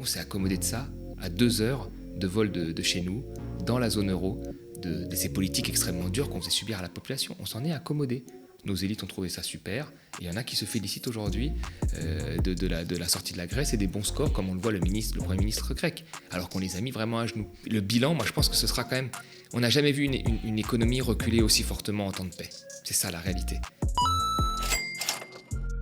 On s'est accommodé de ça à 2 heures de vol de chez nous, dans la zone euro, de ces politiques extrêmement dures qu'on faisait subir à la population. On s'en est accommodé. Nos élites ont trouvé ça super. Et il y en a qui se félicitent aujourd'hui de la sortie de la Grèce et des bons scores, comme on le voit le Premier ministre grec, alors qu'on les a mis vraiment à genoux. Le bilan, moi je pense que ce sera quand même... On n'a jamais vu une économie reculer aussi fortement en temps de paix. C'est ça la réalité.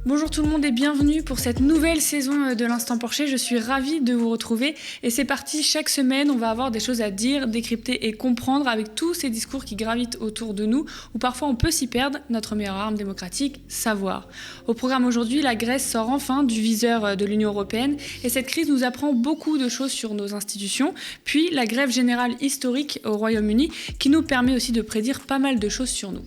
Bonjour tout le monde et bienvenue pour cette nouvelle saison de l'Instant Porcher. Je suis ravie de vous retrouver et c'est parti, chaque semaine on va avoir des choses à dire, décrypter et comprendre avec tous ces discours qui gravitent autour de nous où parfois on peut s'y perdre, notre meilleure arme démocratique, savoir. Au programme aujourd'hui, la Grèce sort enfin du viseur de l'Union européenne et cette crise nous apprend beaucoup de choses sur nos institutions, puis la grève générale historique au Royaume-Uni qui nous permet aussi de prédire pas mal de choses sur nous.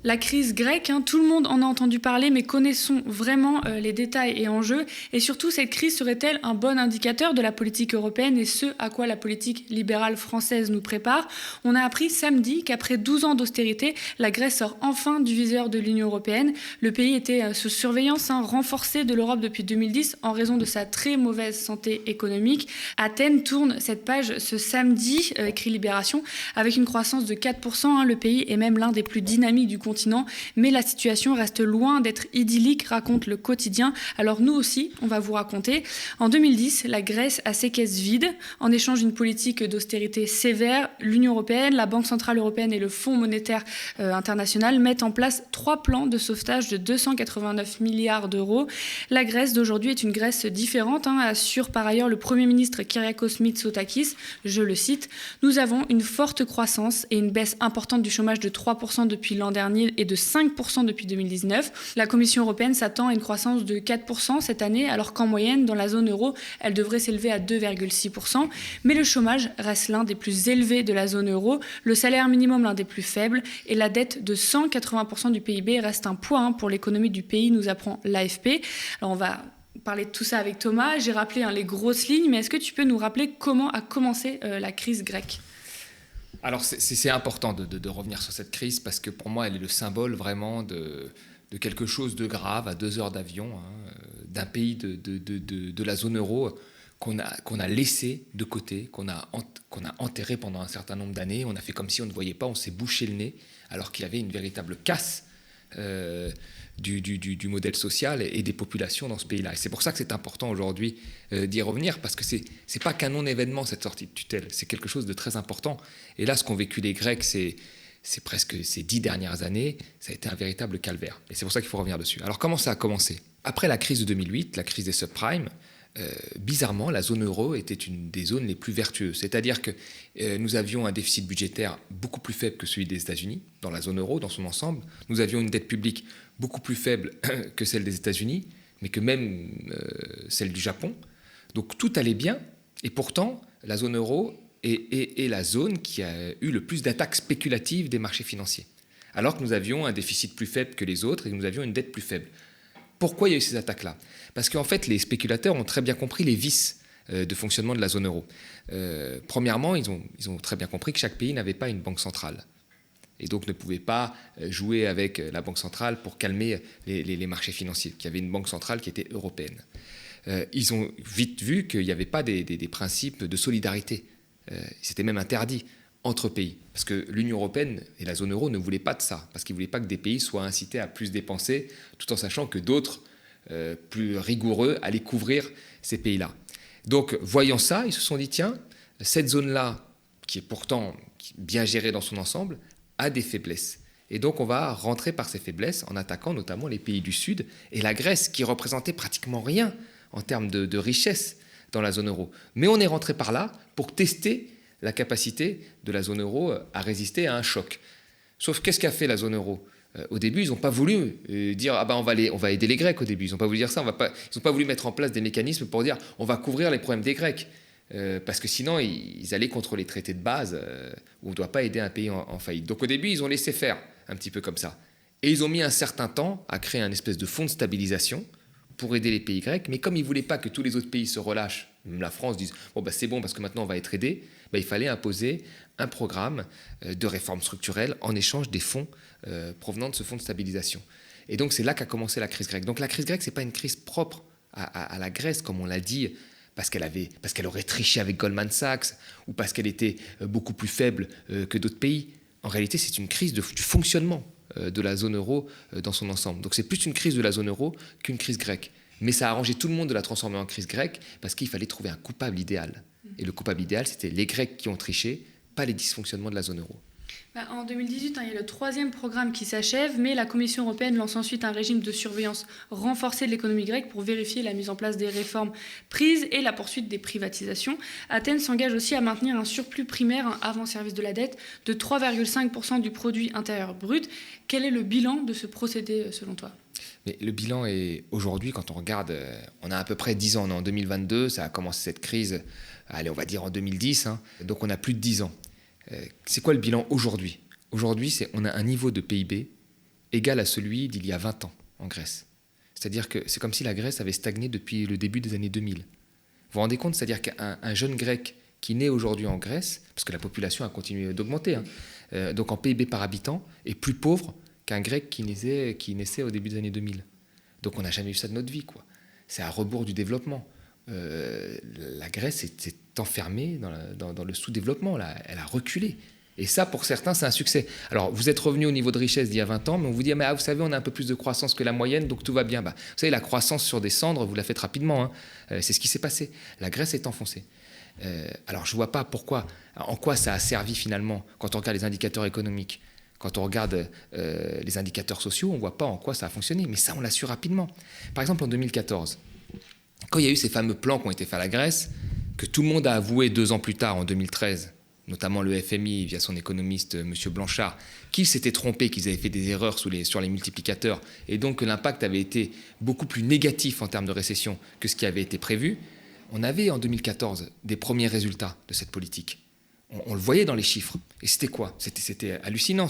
La crise grecque, tout le monde en a entendu parler, mais connaissons vraiment les détails et enjeux. Et surtout, cette crise serait-elle un bon indicateur de la politique européenne et ce à quoi la politique libérale française nous prépare ? On a appris samedi qu'après 12 ans d'austérité, la Grèce sort enfin du viseur de l'Union européenne. Le pays était sous surveillance renforcée de l'Europe depuis 2010 en raison de sa très mauvaise santé économique. Athènes tourne cette page ce samedi, écrit Libération, avec une croissance de 4%. Le pays est même l'un des plus dynamiques du continent, mais la situation reste loin d'être idyllique, raconte le quotidien. Alors nous aussi, on va vous raconter. En 2010, la Grèce a ses caisses vides. En échange d'une politique d'austérité sévère, l'Union européenne, la Banque centrale européenne et le Fonds monétaire international mettent en place 3 plans de sauvetage de 289 milliards d'euros. La Grèce d'aujourd'hui est une Grèce différente, assure par ailleurs le Premier ministre Kyriakos Mitsotakis. Je le cite, « Nous avons une forte croissance et une baisse importante du chômage de 3% depuis l'an dernier et de 5% depuis 2019. La Commission européenne s'attend à une croissance de 4% cette année, alors qu'en moyenne, dans la zone euro, elle devrait s'élever à 2,6%. Mais le chômage reste l'un des plus élevés de la zone euro, le salaire minimum l'un des plus faibles, et la dette de 180% du PIB reste un poids pour l'économie du pays, nous apprend l'AFP. Alors on va parler de tout ça avec Thomas. J'ai rappelé les grosses lignes, mais est-ce que tu peux nous rappeler comment a commencé la crise grecque ? Alors c'est important de revenir sur cette crise parce que pour moi elle est le symbole vraiment de quelque chose de grave à 2 heures d'avion, d'un pays de la zone euro qu'on a laissé de côté, qu'on a enterré pendant un certain nombre d'années. On a fait comme si on ne voyait pas, on s'est bouché le nez alors qu'il y avait une véritable casse du modèle social et des populations dans ce pays-là. Et c'est pour ça que c'est important aujourd'hui d'y revenir, parce que c'est pas qu'un non-événement cette sortie de tutelle, c'est quelque chose de très important. Et là, ce qu'ont vécu les Grecs, c'est presque ces 10 dernières années, ça a été un véritable calvaire. Et c'est pour ça qu'il faut revenir dessus. Alors comment ça a commencé ? Après la crise de 2008, la crise des subprimes, bizarrement, la zone euro était une des zones les plus vertueuses. C'est-à-dire que nous avions un déficit budgétaire beaucoup plus faible que celui des États-Unis, dans la zone euro, dans son ensemble. Nous avions une dette publique beaucoup plus faible que celle des États-Unis, mais que même celle du Japon. Donc tout allait bien, et pourtant, la zone euro est la zone qui a eu le plus d'attaques spéculatives des marchés financiers, alors que nous avions un déficit plus faible que les autres et que nous avions une dette plus faible. Pourquoi il y a eu ces attaques-là ? Parce qu'en fait, les spéculateurs ont très bien compris les vices de fonctionnement de la zone euro. Premièrement, ils ont très bien compris que chaque pays n'avait pas une banque centrale. Et donc ne pouvait pas jouer avec la banque centrale pour calmer les marchés financiers, qu'il y avait une banque centrale qui était européenne. Ils ont vite vu qu'il n'y avait pas des principes de solidarité. C'était même interdit entre pays. Parce que l'Union européenne et la zone euro ne voulaient pas de ça, parce qu'ils ne voulaient pas que des pays soient incités à plus dépenser, tout en sachant que d'autres, plus rigoureux, allaient couvrir ces pays-là. Donc, voyant ça, ils se sont dit, tiens, cette zone-là, qui est pourtant bien gérée dans son ensemble, a des faiblesses. Et donc, on va rentrer par ces faiblesses en attaquant notamment les pays du Sud et la Grèce, qui représentait pratiquement rien en termes de richesse dans la zone euro. Mais on est rentré par là pour tester la capacité de la zone euro à résister à un choc. Sauf qu'est-ce qu'a fait la zone euro ? Au début, ils n'ont pas voulu dire on va aider les Grecs au début. Ils n'ont pas voulu dire ça. Ils n'ont pas voulu mettre en place des mécanismes pour dire on va couvrir les problèmes des Grecs. Parce que sinon, ils allaient contre les traités de base où on ne doit pas aider un pays en faillite. Donc au début, ils ont laissé faire un petit peu comme ça. Et ils ont mis un certain temps à créer un espèce de fonds de stabilisation pour aider les pays grecs. Mais comme ils ne voulaient pas que tous les autres pays se relâchent, même la France dise c'est bon parce que maintenant on va être aidé, il fallait imposer un programme de réforme structurelle en échange des fonds provenant de ce fonds de stabilisation. Et donc c'est là qu'a commencé la crise grecque. Donc la crise grecque, ce n'est pas une crise propre à la Grèce, comme on l'a dit, parce qu'elle aurait triché avec Goldman Sachs ou parce qu'elle était beaucoup plus faible que d'autres pays. En réalité, c'est une crise du fonctionnement de la zone euro dans son ensemble. Donc c'est plus une crise de la zone euro qu'une crise grecque. Mais ça a arrangé tout le monde de la transformer en crise grecque parce qu'il fallait trouver un coupable idéal. Et le coupable idéal, c'était les Grecs qui ont triché, pas les dysfonctionnements de la zone euro. En 2018, il y a le 3e programme qui s'achève, mais la Commission européenne lance ensuite un régime de surveillance renforcé de l'économie grecque pour vérifier la mise en place des réformes prises et la poursuite des privatisations. Athènes s'engage aussi à maintenir un surplus primaire avant service de la dette de 3,5% du produit intérieur brut. Quel est le bilan de ce procédé selon toi ? Mais le bilan est aujourd'hui, quand on regarde, on a à peu près 10 ans, on est en 2022, ça a commencé cette crise, allez, on va dire en 2010, donc on a plus de 10 ans. C'est quoi le bilan aujourd'hui ? Aujourd'hui, on a un niveau de PIB égal à celui d'il y a 20 ans en Grèce. C'est-à-dire que c'est comme si la Grèce avait stagné depuis le début des années 2000. Vous vous rendez compte ? C'est-à-dire qu'un jeune Grec qui naît aujourd'hui en Grèce, parce que la population a continué d'augmenter, donc en PIB par habitant, est plus pauvre qu'un Grec qui naissait au début des années 2000. Donc on n'a jamais vu ça de notre vie, quoi. C'est à rebours du développement. La Grèce s'est enfermée dans le sous-développement, là. Elle a reculé. Et ça, pour certains, c'est un succès. Alors, vous êtes revenu au niveau de richesse d'il y a 20 ans, mais on vous dit, vous savez, on a un peu plus de croissance que la moyenne, donc tout va bien. Vous savez, la croissance sur des cendres, vous la faites rapidement. C'est ce qui s'est passé. La Grèce est enfoncée. Alors, je ne vois pas en quoi ça a servi finalement, quand on regarde les indicateurs économiques. Quand on regarde les indicateurs sociaux, on ne voit pas en quoi ça a fonctionné. Mais ça, on l'a su rapidement. Par exemple, en 2014, quand il y a eu ces fameux plans qui ont été faits à la Grèce, que tout le monde a avoué 2 ans plus tard, en 2013, notamment le FMI via son économiste M. Blanchard, qu'ils s'étaient trompés, qu'ils avaient fait des erreurs sur les multiplicateurs, et donc que l'impact avait été beaucoup plus négatif en termes de récession que ce qui avait été prévu, on avait en 2014 des premiers résultats de cette politique. On le voyait dans les chiffres. Et c'était quoi ? C'était hallucinant.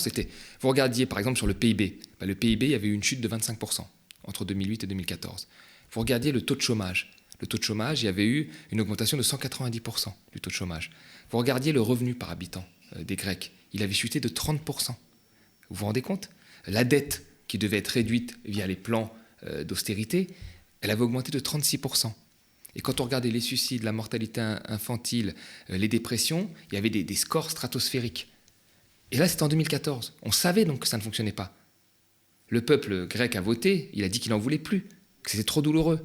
Vous regardiez par exemple sur le PIB. Le PIB, il y avait eu une chute de 25% entre 2008 et 2014. Vous regardiez le taux de chômage. Le taux de chômage, il y avait eu une augmentation de 190% du taux de chômage. Vous regardiez le revenu par habitant des Grecs. Il avait chuté de 30%. Vous vous rendez compte ? La dette, qui devait être réduite via les plans d'austérité, elle avait augmenté de 36%. Et quand on regardait les suicides, la mortalité infantile, les dépressions, il y avait des scores stratosphériques. Et là, c'était en 2014. On savait donc que ça ne fonctionnait pas. Le peuple grec a voté, il a dit qu'il n'en voulait plus, que c'était trop douloureux.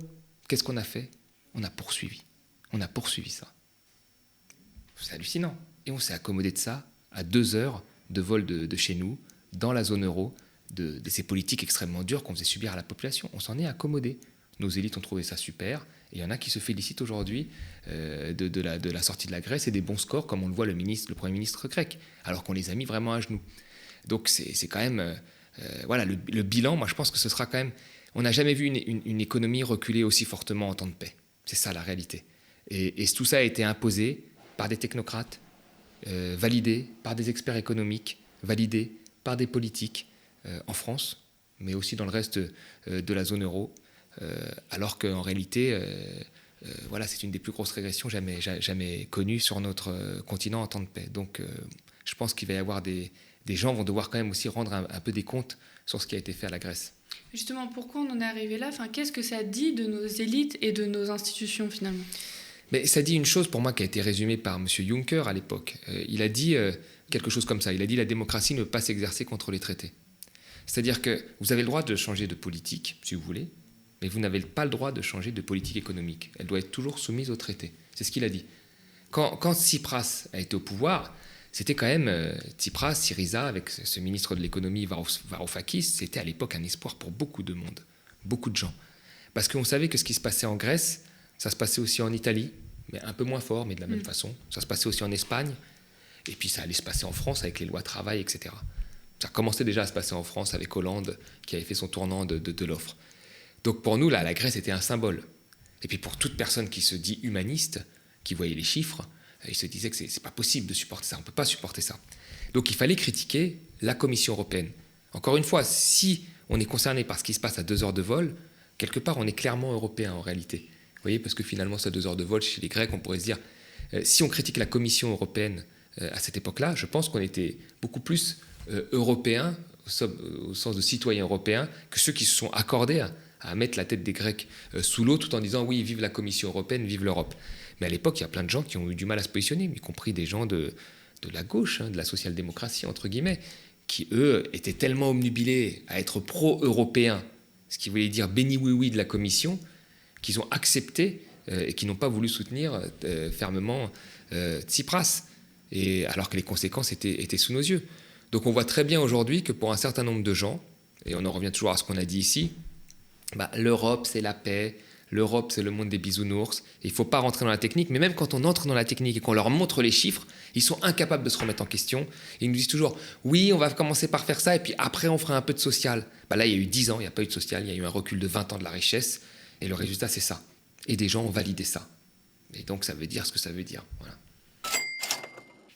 Qu'est-ce qu'on a fait ? On a poursuivi. On a poursuivi ça. C'est hallucinant. Et on s'est accommodé de ça à 2 heures de vol de chez nous, dans la zone euro, de ces politiques extrêmement dures qu'on faisait subir à la population. On s'en est accommodé. Nos élites ont trouvé ça super. Et il y en a qui se félicitent aujourd'hui de la sortie de la Grèce et des bons scores, comme on le voit le Premier ministre grec, alors qu'on les a mis vraiment à genoux. Donc c'est quand même... voilà, le bilan, moi je pense que ce sera quand même... On n'a jamais vu une économie reculer aussi fortement en temps de paix. C'est ça la réalité. Et tout ça a été imposé par des technocrates, validé par des experts économiques, validé par des politiques en France, mais aussi dans le reste de la zone euro. Alors qu'en réalité, voilà, c'est une des plus grosses régressions jamais connues sur notre continent en temps de paix. Donc je pense qu'il va y avoir des gens vont devoir quand même aussi rendre un peu des comptes sur ce qui a été fait à la Grèce. Justement, pourquoi on en est arrivé là ? Qu'est-ce que ça dit de nos élites et de nos institutions finalement ? Mais ça dit une chose pour moi qui a été résumée par M. Juncker à l'époque. Il a dit quelque chose comme ça. Il a dit la démocratie ne peut pas s'exercer contre les traités. C'est-à-dire que vous avez le droit de changer de politique, si vous voulez, mais vous n'avez pas le droit de changer de politique économique. Elle doit être toujours soumise au traité. C'est ce qu'il a dit. Quand Tsipras a été au pouvoir, c'était quand même Tsipras, Syriza, avec ce ministre de l'économie Varoufakis, c'était à l'époque un espoir pour beaucoup de monde, beaucoup de gens. Parce qu'on savait que ce qui se passait en Grèce, ça se passait aussi en Italie, mais un peu moins fort, mais de la même façon. Ça se passait aussi en Espagne, et puis ça allait se passer en France avec les lois travail, etc. Ça commençait déjà à se passer en France avec Hollande, qui avait fait son tournant de l'offre. Donc pour nous, là, la Grèce était un symbole. Et puis pour toute personne qui se dit humaniste, qui voyait les chiffres, il se disait que c'est pas possible de supporter ça, on ne peut pas supporter ça. Donc il fallait critiquer la Commission européenne. Encore une fois, si on est concerné par ce qui se passe à 2 heures de vol, quelque part on est clairement européen en réalité. Vous voyez, parce que finalement, c'est à 2 heures de vol chez les Grecs, on pourrait se dire, si on critique la Commission européenne à cette époque-là, je pense qu'on était beaucoup plus européen au sens de citoyens européens, que ceux qui se sont accordés à mettre la tête des Grecs sous l'eau tout en disant oui, vive la Commission européenne, vive l'Europe. Mais à l'époque, il y a plein de gens qui ont eu du mal à se positionner, y compris des gens de la gauche, de la social-démocratie, entre guillemets, qui, eux, étaient tellement omnubilés à être pro-européens, ce qui voulait dire béni oui-oui de la Commission, qu'ils ont accepté et qui n'ont pas voulu soutenir fermement Tsipras, alors que les conséquences étaient sous nos yeux. Donc on voit très bien aujourd'hui que pour un certain nombre de gens, et on en revient toujours à ce qu'on a dit ici, l'Europe c'est la paix, l'Europe c'est le monde des bisounours, il ne faut pas rentrer dans la technique, mais même quand on entre dans la technique et qu'on leur montre les chiffres, ils sont incapables de se remettre en question. Ils nous disent toujours, oui, on va commencer par faire ça, et puis après on fera un peu de social. Là, il y a eu 10 ans, il n'y a pas eu de social, il y a eu un recul de 20 ans de la richesse, et le résultat c'est ça. Et des gens ont validé ça. Et donc ça veut dire ce que ça veut dire. Voilà.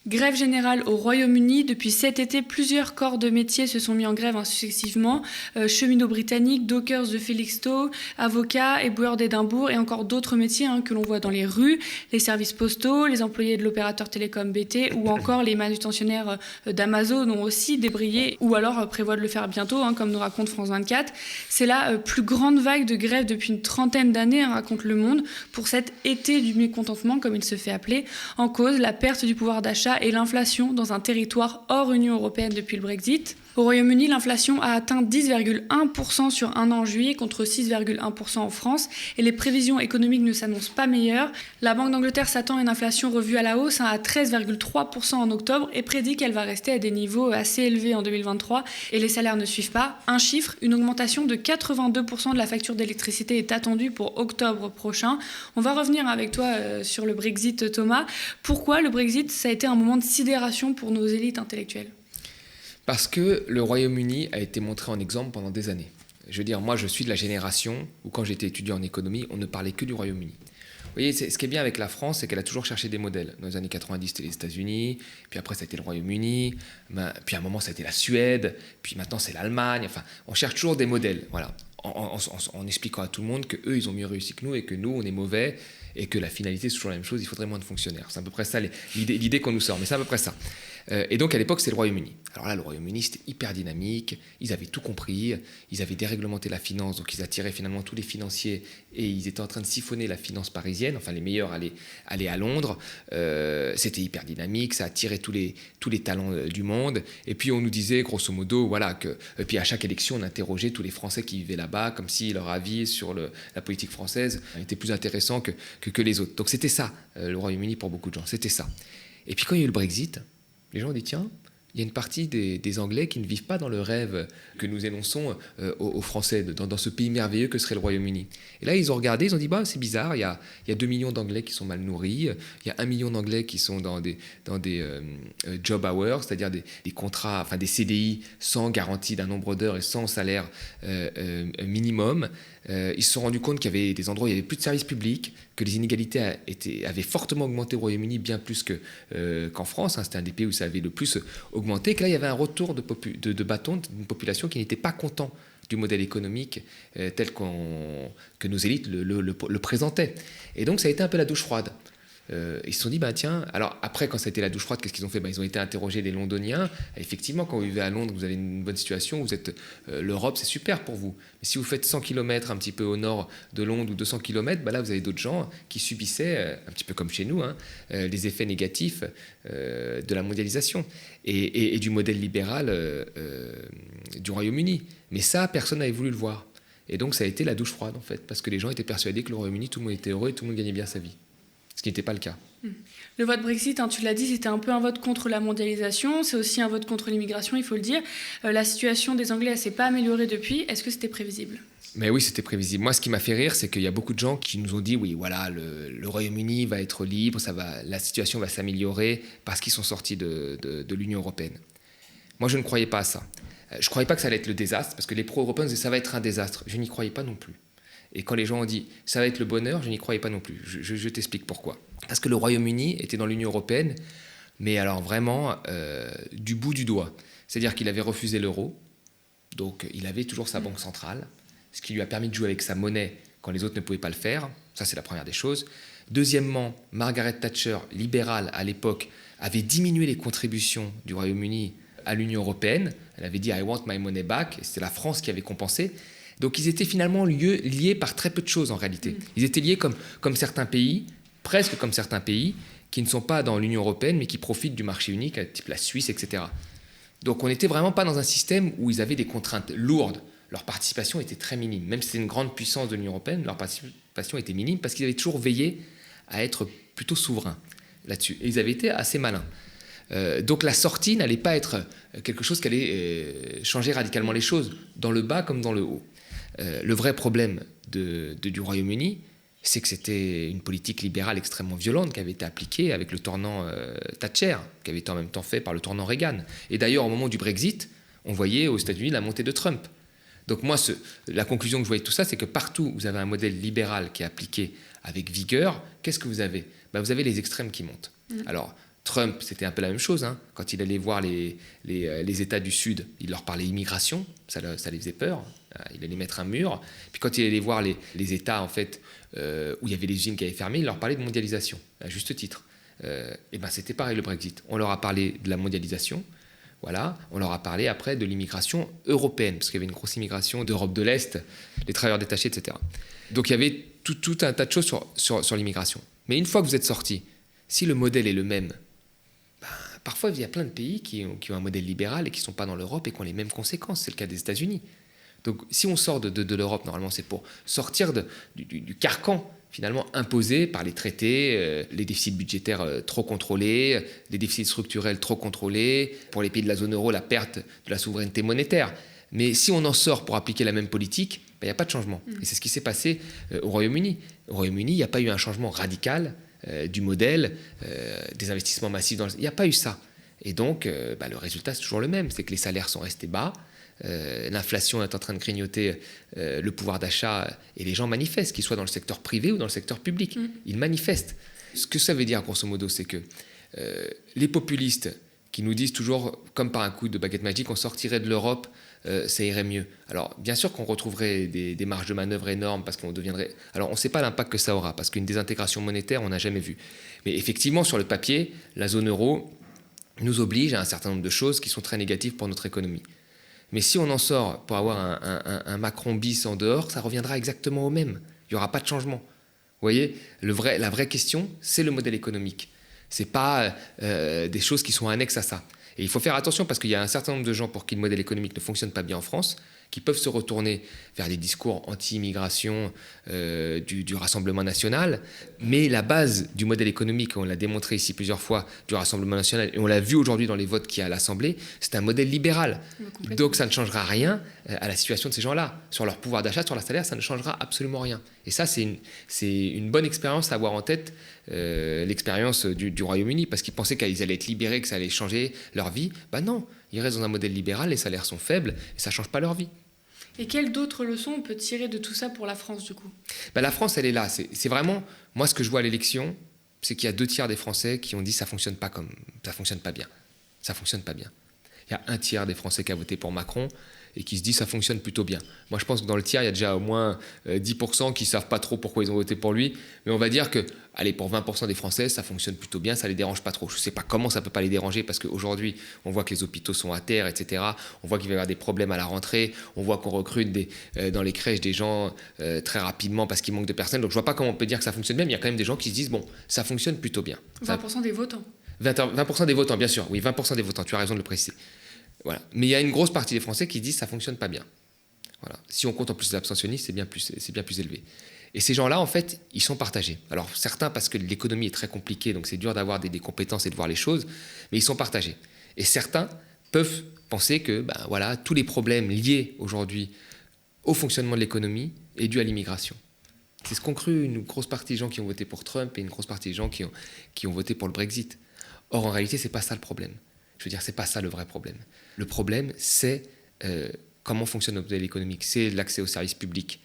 Grève générale au Royaume-Uni. Depuis cet été, plusieurs corps de métier se sont mis en grève successivement. Cheminots britanniques, dockers de Felixstowe, avocats, éboueurs d'Édimbourg et encore d'autres métiers que l'on voit dans les rues, les services postaux, les employés de l'opérateur télécom BT ou encore les manutentionnaires d'Amazon ont aussi débrayé ou alors prévoient de le faire bientôt, comme nous raconte France 24. C'est la plus grande vague de grève depuis une trentaine d'années, raconte Le Monde, pour cet été du mécontentement, comme il se fait appeler. En cause, la perte du pouvoir d'achat et l'inflation dans un territoire hors Union européenne depuis le Brexit. Au Royaume-Uni, l'inflation a atteint 10,1% sur un an en juillet contre 6,1% en France et les prévisions économiques ne s'annoncent pas meilleures. La Banque d'Angleterre s'attend à une inflation revue à la hausse à 13,3% en octobre et prédit qu'elle va rester à des niveaux assez élevés en 2023 et les salaires ne suivent pas. Un chiffre, une augmentation de 82% de la facture d'électricité est attendue pour octobre prochain. On va revenir avec toi sur le Brexit, Thomas. Pourquoi le Brexit, ça a été un moment de sidération pour nos élites intellectuelles ? Parce que le Royaume-Uni a été montré en exemple pendant des années. Je veux dire, moi je suis de la génération où quand j'étais étudiant en économie, on ne parlait que du Royaume-Uni. Vous voyez, ce qui est bien avec la France, c'est qu'elle a toujours cherché des modèles. Dans les années 90, c'était les États-Unis, puis après ça a été le Royaume-Uni, puis à un moment ça a été la Suède, puis maintenant c'est l'Allemagne. Enfin, on cherche toujours des modèles, voilà, en expliquant à tout le monde qu'eux, ils ont mieux réussi que nous et que nous, on est mauvais et que la finalité, c'est toujours la même chose, il faudrait moins de fonctionnaires. C'est à peu près ça l'idée qu'on nous sort, mais c'est à peu près ça. Et donc à l'époque, c'est le Royaume-Uni. Alors là, le Royaume-Uni, c'était hyper dynamique, ils avaient tout compris, ils avaient déréglementé la finance, donc ils attiraient finalement tous les financiers et ils étaient en train de siphonner la finance parisienne, enfin les meilleurs allaient à Londres, c'était hyper dynamique, ça attirait tous les talents du monde, et puis on nous disait grosso modo, voilà, et puis à chaque élection, on interrogeait tous les Français qui vivaient là-bas, comme si leur avis sur la politique française était plus intéressant que les autres. Donc c'était ça, le Royaume-Uni pour beaucoup de gens, c'était ça. Et puis quand il y a eu le Brexit, les gens ont dit, tiens, il y a une partie des Anglais qui ne vivent pas dans le rêve que nous énonçons aux Français, dans ce pays merveilleux que serait le Royaume-Uni. Et là, ils ont regardé, ils ont dit, c'est bizarre, il y a 2 millions d'Anglais qui sont mal nourris, il y a 1 million d'Anglais qui sont dans des job hours, c'est-à-dire des contrats, enfin des CDI sans garantie d'un nombre d'heures et sans salaire minimum. Ils se sont rendus compte qu'il y avait des endroits où il n'y avait plus de services publics, que les inégalités avaient fortement augmenté au Royaume-Uni, bien plus qu'en France. C'était un des pays où ça avait le plus augmenté. Que là, il y avait un retour de bâton d'une population qui n'était pas content du modèle économique tel que nos élites le présentaient. Et donc, ça a été un peu la douche froide. Ils se sont dit, tiens, alors après, quand ça a été la douche froide, qu'est-ce qu'ils ont fait ? Ils ont été interrogés les Londoniens. Effectivement, quand vous vivez à Londres, vous avez une bonne situation, l'Europe, c'est super pour vous. Mais si vous faites 100 km un petit peu au nord de Londres ou 200 km, là, vous avez d'autres gens qui subissaient, un petit peu comme chez nous, les effets négatifs de la mondialisation et du modèle libéral du Royaume-Uni. Mais ça, personne n'avait voulu le voir. Et donc, ça a été la douche froide, en fait, parce que les gens étaient persuadés que le Royaume-Uni, tout le monde était heureux et tout le monde gagnait bien sa vie. Ce qui n'était pas le cas. Le vote Brexit, tu l'as dit, c'était un peu un vote contre la mondialisation, c'est aussi un vote contre l'immigration, il faut le dire. La situation des Anglais, elle ne s'est pas améliorée depuis. Est-ce que c'était prévisible ? Mais oui, c'était prévisible. Moi, ce qui m'a fait rire, c'est qu'il y a beaucoup de gens qui nous ont dit, oui, voilà, le Royaume-Uni va être libre, la situation va s'améliorer parce qu'ils sont sortis de l'Union européenne. Moi, je ne croyais pas à ça. Je ne croyais pas que ça allait être le désastre, parce que les pro-européens disaient, ça va être un désastre. Je n'y croyais pas non plus. Et quand les gens ont dit « ça va être le bonheur », je n'y croyais pas non plus. Je t'explique pourquoi. Parce que le Royaume-Uni était dans l'Union européenne, mais alors vraiment du bout du doigt. C'est-à-dire qu'il avait refusé l'euro, donc il avait toujours sa banque centrale, ce qui lui a permis de jouer avec sa monnaie quand les autres ne pouvaient pas le faire. Ça, c'est la première des choses. Deuxièmement, Margaret Thatcher, libérale à l'époque, avait diminué les contributions du Royaume-Uni à l'Union européenne. Elle avait dit « I want my money back », et c'était la France qui avait compensé. Donc ils étaient finalement liés par très peu de choses en réalité. Ils étaient liés comme certains pays, presque comme certains pays, qui ne sont pas dans l'Union européenne, mais qui profitent du marché unique, type la Suisse, etc. Donc on n'était vraiment pas dans un système où ils avaient des contraintes lourdes. Leur participation était très minime. Même si c'est une grande puissance de l'Union européenne, leur participation était minime parce qu'ils avaient toujours veillé à être plutôt souverains là-dessus. Et ils avaient été assez malins. Donc la sortie n'allait pas être quelque chose qui allait changer radicalement les choses, dans le bas comme dans le haut. Le vrai problème du Royaume-Uni, c'est que c'était une politique libérale extrêmement violente qui avait été appliquée avec le tournant Thatcher, qui avait été en même temps fait par le tournant Reagan. Et d'ailleurs, au moment du Brexit, on voyait aux États-Unis la montée de Trump. Donc moi, la conclusion que je voyais de tout ça, c'est que partout où vous avez un modèle libéral qui est appliqué avec vigueur, qu'est-ce que vous avez ? Vous avez les extrêmes qui montent. Alors, Trump, c'était un peu la même chose. Quand il allait voir les États du Sud, il leur parlait immigration, ça les faisait peur. Il allait mettre un mur. Puis quand il allait voir les États en fait, où il y avait les usines qui avaient fermé, il leur parlait de mondialisation, à juste titre. Et c'était pareil le Brexit. On leur a parlé de la mondialisation. Voilà, on leur a parlé après de l'immigration européenne, parce qu'il y avait une grosse immigration d'Europe de l'Est, les travailleurs détachés, etc. Donc il y avait tout un tas de choses sur l'immigration. Mais une fois que vous êtes sorti, si le modèle est le même, parfois il y a plein de pays qui ont un modèle libéral et qui ne sont pas dans l'Europe et qui ont les mêmes conséquences. C'est le cas des États-Unis. Donc si on sort de l'Europe, normalement c'est pour sortir du carcan finalement imposé par les traités, les déficits budgétaires trop contrôlés, les déficits structurels trop contrôlés, pour les pays de la zone euro, la perte de la souveraineté monétaire. Mais si on en sort pour appliquer la même politique, il n'y a pas de changement. Et c'est ce qui s'est passé au Royaume-Uni. Au Royaume-Uni, il n'y a pas eu un changement radical du modèle, des investissements massifs. Il n'y a pas eu ça. Et donc, le résultat, c'est toujours le même. C'est que les salaires sont restés bas, l'inflation est en train de grignoter le pouvoir d'achat et les gens manifestent, qu'ils soient dans le secteur privé ou dans le secteur public. Ils manifestent. Ce que ça veut dire, grosso modo, c'est que les populistes qui nous disent toujours, comme par un coup de baguette magique, on sortirait de l'Europe, ça irait mieux. Alors, bien sûr qu'on retrouverait des marges de manœuvre énormes parce qu'on deviendrait... Alors, on ne sait pas l'impact que ça aura parce qu'une désintégration monétaire, on n'a jamais vu. Mais effectivement, sur le papier, la zone euro nous oblige à un certain nombre de choses qui sont très négatives pour notre économie. Mais si on en sort pour avoir un Macron bis en dehors, ça reviendra exactement au même. Il n'y aura pas de changement. Vous voyez, la vraie question, c'est le modèle économique. Ce n'est pas des choses qui sont annexes à ça. Et il faut faire attention parce qu'il y a un certain nombre de gens pour qui le modèle économique ne fonctionne pas bien en France, qui peuvent se retourner vers des discours anti-immigration du Rassemblement national. Mais la base du modèle économique, on l'a démontré ici plusieurs fois, du Rassemblement national, et on l'a vu aujourd'hui dans les votes qu'il y a à l'Assemblée, c'est un modèle libéral. Donc ça ne changera rien à la situation de ces gens-là. Sur leur pouvoir d'achat, sur leur salaire, ça ne changera absolument rien. Et ça, c'est une bonne expérience à avoir en tête, l'expérience du Royaume-Uni, parce qu'ils pensaient qu'ils allaient être libérés, que ça allait changer leur vie. Non, ils restent dans un modèle libéral, les salaires sont faibles, et ça ne change pas leur vie. Et quelles d'autres leçons on peut tirer de tout ça pour la France, du coup ? La France, elle est là. C'est vraiment... Moi, ce que je vois à l'élection, c'est qu'il y a 2/3 des Français qui ont dit « ça ne fonctionne pas bien. Ça fonctionne pas bien. » Il y a 1/3 des Français qui a voté pour Macron et qui se dit « ça fonctionne plutôt bien ». Moi, je pense que dans le tiers, il y a déjà au moins 10% qui ne savent pas trop pourquoi ils ont voté pour lui. Mais on va dire que, allez, pour 20% des Français, ça fonctionne plutôt bien, ça ne les dérange pas trop. Je ne sais pas comment ça ne peut pas les déranger parce qu'aujourd'hui, on voit que les hôpitaux sont à terre, etc. On voit qu'il va y avoir des problèmes à la rentrée. On voit qu'on recrute dans les crèches des gens très rapidement parce qu'il manque de personnes. Donc, je ne vois pas comment on peut dire que ça fonctionne bien, mais il y a quand même des gens qui se disent « bon, ça fonctionne plutôt bien ». 20% des votants. 20% des votants, bien sûr. Oui, 20% des votants, tu as raison de le préciser. Voilà. Mais il y a une grosse partie des Français qui disent que ça ne fonctionne pas bien. Voilà. Si on compte en plus les abstentionnistes, c'est bien plus élevé. Et ces gens-là, en fait, ils sont partagés. Alors certains, parce que l'économie est très compliquée, donc c'est dur d'avoir des compétences et de voir les choses, mais ils sont partagés. Et certains peuvent penser que tous les problèmes liés aujourd'hui au fonctionnement de l'économie est dû à l'immigration. C'est ce qu'ont cru une grosse partie des gens qui ont voté pour Trump et une grosse partie des gens qui ont voté pour le Brexit. Or, en réalité, ce n'est pas ça le problème. Je veux dire, ce n'est pas ça le vrai problème. Le problème, c'est comment fonctionne notre modèle économique. C'est l'accès aux services publics.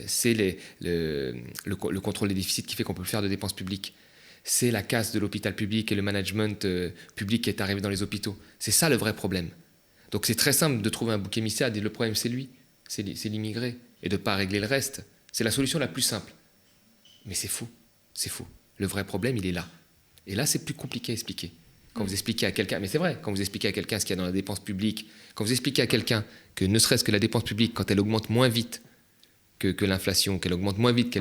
C'est le contrôle des déficits qui fait qu'on peut faire de dépenses publiques. C'est la casse de l'hôpital public et le management public qui est arrivé dans les hôpitaux. C'est ça le vrai problème. Donc c'est très simple de trouver un bouc émissaire et de dire le problème c'est lui, c'est l'immigré, et de ne pas régler le reste. C'est la solution la plus simple. Mais c'est faux. Le vrai problème, il est là. Et là, c'est plus compliqué à expliquer. Quand vous expliquez à quelqu'un, mais c'est vrai, quand vous expliquez à quelqu'un ce qu'il y a dans la dépense publique, quand vous expliquez à quelqu'un que ne serait-ce que la dépense publique, quand elle augmente moins vite que l'inflation, qu'elle augmente moins vite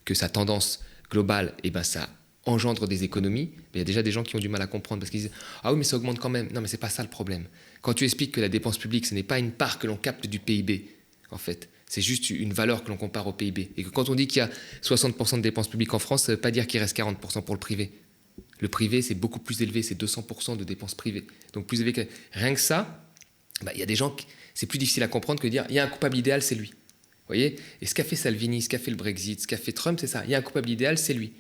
que sa tendance globale, et ben ça engendre des économies, mais il y a déjà des gens qui ont du mal à comprendre parce qu'ils disent « Ah oui, mais ça augmente quand même ». Non, mais c'est pas ça le problème. Quand tu expliques que la dépense publique, ce n'est pas une part que l'on capte du PIB, en fait, c'est juste une valeur que l'on compare au PIB. Et que quand on dit qu'il y a 60% de dépenses publiques en France, ça ne veut pas dire qu'il reste 40% pour le privé. Le privé, c'est beaucoup plus élevé, c'est 200% de dépenses privées. Donc plus élevé que... Rien que ça, y a des gens, c'est plus difficile à comprendre que de dire il y a un coupable idéal, c'est lui. Vous voyez ? Et ce qu'a fait Salvini, ce qu'a fait le Brexit, ce qu'a fait Trump, c'est ça. Il y a un coupable idéal, c'est lui.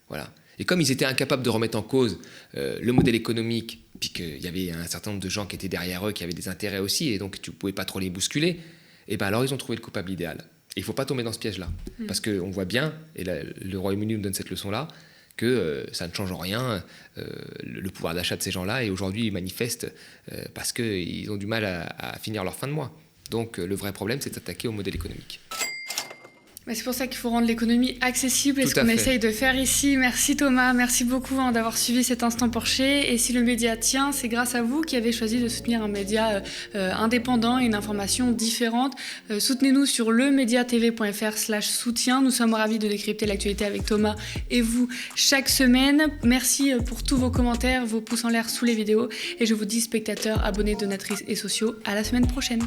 Voilà. Et comme ils étaient incapables de remettre en cause le modèle économique, puis qu'il y avait un certain nombre de gens qui étaient derrière eux, qui avaient des intérêts aussi, et donc tu ne pouvais pas trop les bousculer, et ben alors ils ont trouvé le coupable idéal. Et il ne faut pas tomber dans ce piège-là. Parce qu'on voit bien, et là, le Royaume-Uni nous donne cette leçon-là, que ça ne change en rien le pouvoir d'achat de ces gens-là, et aujourd'hui ils manifestent parce qu'ils ont du mal à finir leur fin de mois. Donc le vrai problème, c'est de s'attaquer au modèle économique. Mais c'est pour ça qu'il faut rendre l'économie accessible, et ce qu'on essaye de faire ici. Merci Thomas, merci beaucoup d'avoir suivi cet Instant Porcher. Et si le média tient, c'est grâce à vous qui avez choisi de soutenir un média indépendant et une information différente. Soutenez-nous sur lemediatv.fr/soutien. Nous sommes ravis de décrypter l'actualité avec Thomas et vous chaque semaine. Merci pour tous vos commentaires, vos pouces en l'air sous les vidéos. Et je vous dis, spectateurs, abonnés, donatrices et sociaux, à la semaine prochaine.